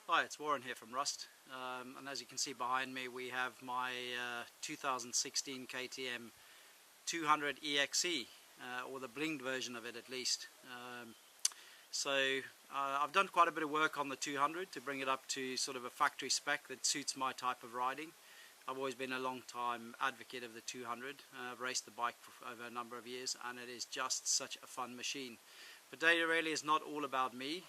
Hi, it's Warren here from Rust, and as you can see behind me we have my 2016 KTM 200 EXE, or the blinged version of it at least. I've done quite a bit of work on the 200 to bring it up to sort of a factory spec that suits my type of riding. I've always been a long time advocate of the 200. I've raced the bike for over a number of years and it is just such a fun machine. But data really is not all about me.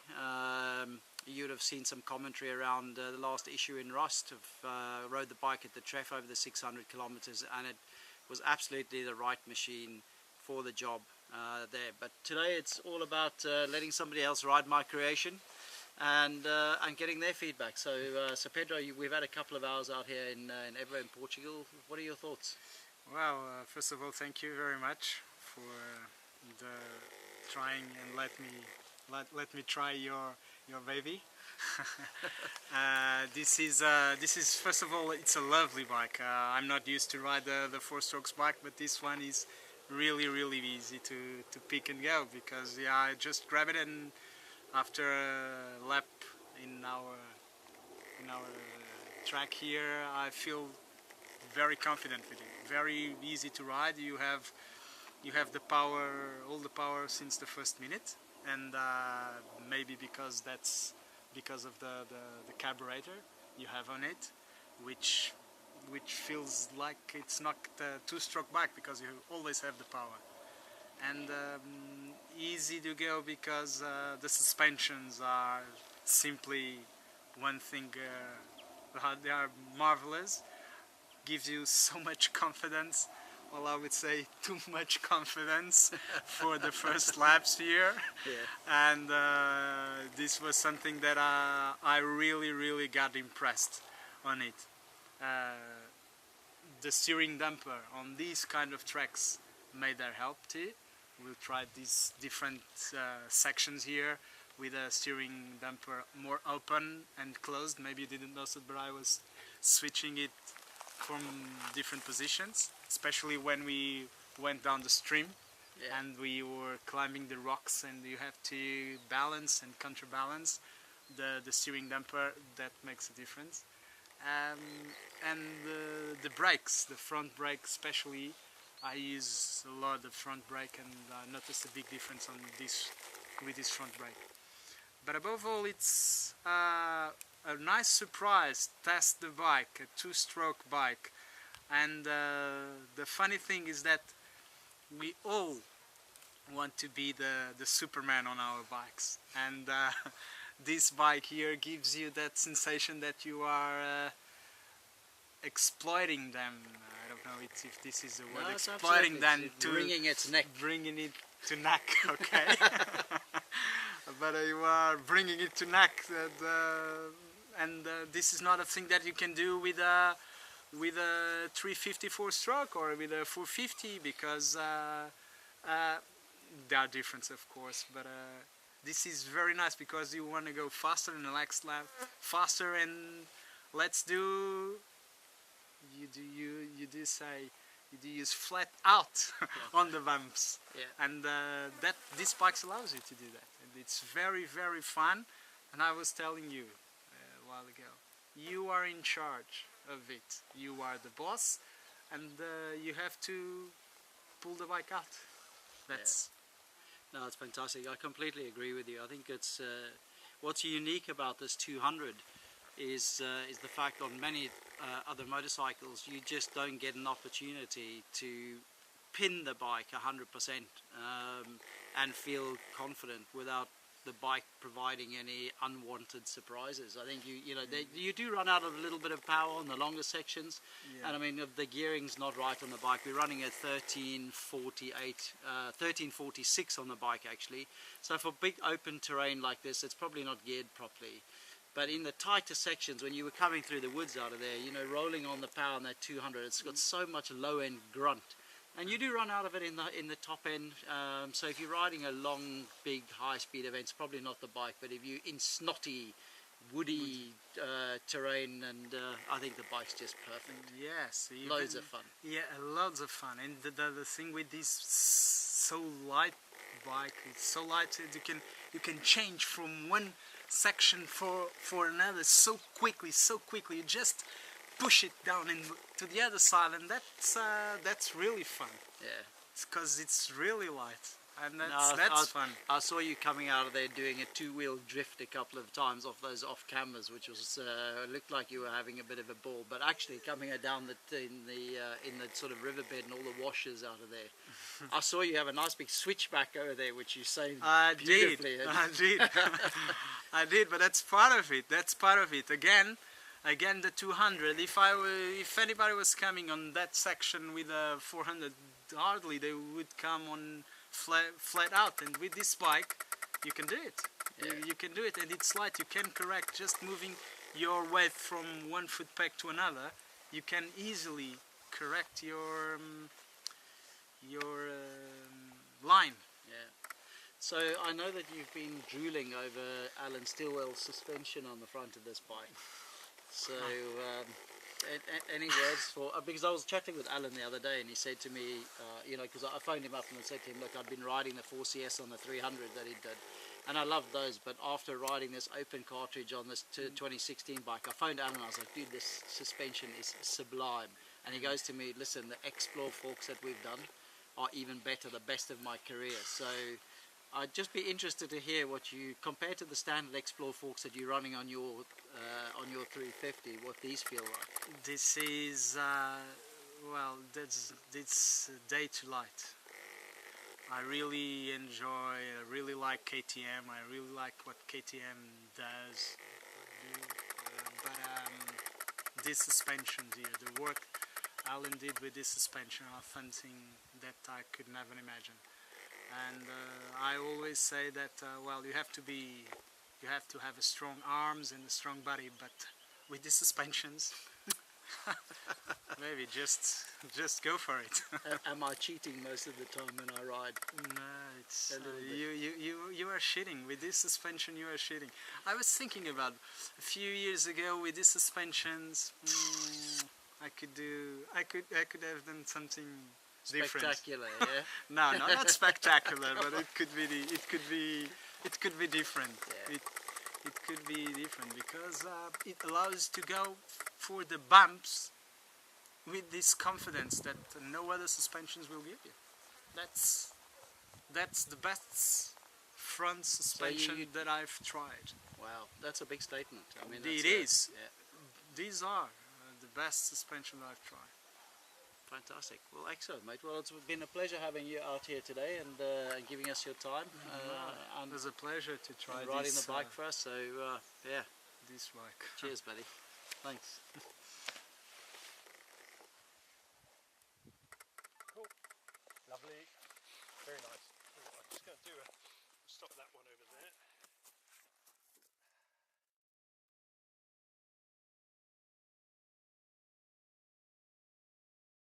You would have seen some commentary around the last issue in Rust. I've rode the bike at the Treff over the 600 kilometers and it was absolutely the right machine for the job there. But today it's all about letting somebody else ride my creation and getting their feedback. So Pedro, we've had a couple of hours out here in Évora in Portugal. What are your thoughts? Well, first of all, thank you very much for trying and let me try your baby. This is first of all, it's a lovely bike. I'm not used to ride the four-strokes bike, but this one is really easy to pick and go, because yeah, I just grab it and after a lap in our track here, I feel very confident with it. Very easy to ride. You have the power, all the power since the first minute, and maybe because of the carburetor you have on it, which feels like it's not a two-stroke bike, because you always have the power. And easy to go because the suspensions are simply one thing. They are marvelous. Gives you so much confidence. Well, I would say too much confidence for the first laps here. Yeah. And this was something that I really got impressed on it. The steering damper on these kind of tracks made their help too. We'll try these different sections here with a steering damper more open and closed. Maybe you didn't notice it, but I was switching it from different positions, especially when we went down the stream. Yeah. And we were climbing the rocks, and you have to balance and counterbalance the steering damper. That makes a difference. And the brakes, the front brake especially, I use a lot the front brake, and I noticed a big difference on this with this front brake. But above all, it's a nice surprise. Test the bike, a two-stroke bike, and the funny thing is that we all want to be the Superman on our bikes, and this bike here gives you that sensation that you are exploiting them. I don't know if this is the word. No, exploiting them, to bringing it to neck. Okay. But you are bringing it to neck, and this is not a thing that you can do with a 354 stroke or with a 450, because there are differences, of course, but this is very nice because you want to go faster in the next lap, faster, and let's do. You do use flat out on the bumps. Yeah. And that this bike allows you to do that, and it's very fun. And I was telling you a while ago, you are in charge of it. You are the boss, and you have to pull the bike out. That's No, it's fantastic. I completely agree with you. I think it's what's unique about this 200 is the fact on many other motorcycles you just don't get an opportunity to pin the bike 100% and feel confident without the bike providing any unwanted surprises. I think you do run out of a little bit of power on the longer sections. Yeah. And I mean, the gearing's not right on the bike. We're running at 1346 on the bike actually. So for big open terrain like this, it's probably not geared properly. But in the tighter sections, when you were coming through the woods out of there, rolling on the power on that 200, it's got so much low-end grunt. And you do run out of it in the top end. So if you're riding a long, big, high-speed event, it's probably not the bike. But if you're in snotty, woody terrain, and I think the bike's just perfect. Yes. Loads of fun. Yeah, loads of fun. And the thing with this so light bike. It's so light that you can change from one section for another so quickly. You just push it down to the other side, and that's really fun. Yeah. It's because it's really light, and No, that's fun. I saw you coming out of there doing a two-wheel drift a couple of times off those off cameras, which was looked like you were having a bit of a ball. But actually, coming down in the sort of riverbed and all the washes out of there, I saw you have a nice big switchback over there, which you say beautifully. I did. I did, but that's part of it. That's part of it. Again, the 200. If anybody was coming on that section with a 400, hardly they would come on flat out. And with this bike, you can do it. Yeah. You can do it, and it's light. You can correct just moving your weight from one foot peg to another. You can easily correct your line. Yeah. So I know that you've been drooling over Alan Stillwell's suspension on the front of this bike. So any words for, because I was chatting with Alan the other day, and he said to me, you know, because I phoned him up and I said to him, look, I'd been riding the 4CS on the 300 that he did, and I loved those, but after riding this open cartridge on this 2016 bike, I phoned Alan and I was like, dude, this suspension is sublime. And he goes to me, listen, the Explore forks that we've done are even better, the best of my career. So I'd just be interested to hear what you, compared to the standard Explore forks that you're running on your 350, what these feel like. This is well, it's day to light. I really enjoy. I really like KTM. I really like what KTM does. But these suspensions here, the work Alan did with this suspension, are something that I could never imagine. And I always say that well, you have to have a strong arms and a strong body, but with these suspensions, maybe just go for it. Am I cheating most of the time when I ride? No, it's you are cheating with this suspension. You are cheating. I was thinking about a few years ago with these suspensions. I could have done something different. Spectacular, yeah. No, not spectacular, but it could be different. Yeah. It could be different because it allows to go for the bumps with this confidence that no other suspensions will give you. That's the best front suspension that I've tried. Wow, that's a big statement. I mean, It is. Yeah. These are the best suspension I've tried. Fantastic. Well, excellent, mate. Well, it's been a pleasure having you out here today and giving us your time. It was a pleasure to try and riding the bike for us. So, yeah. This bike. Cheers, buddy. Thanks. Cool. Lovely. Very nice. I'm just going to stop that one over there.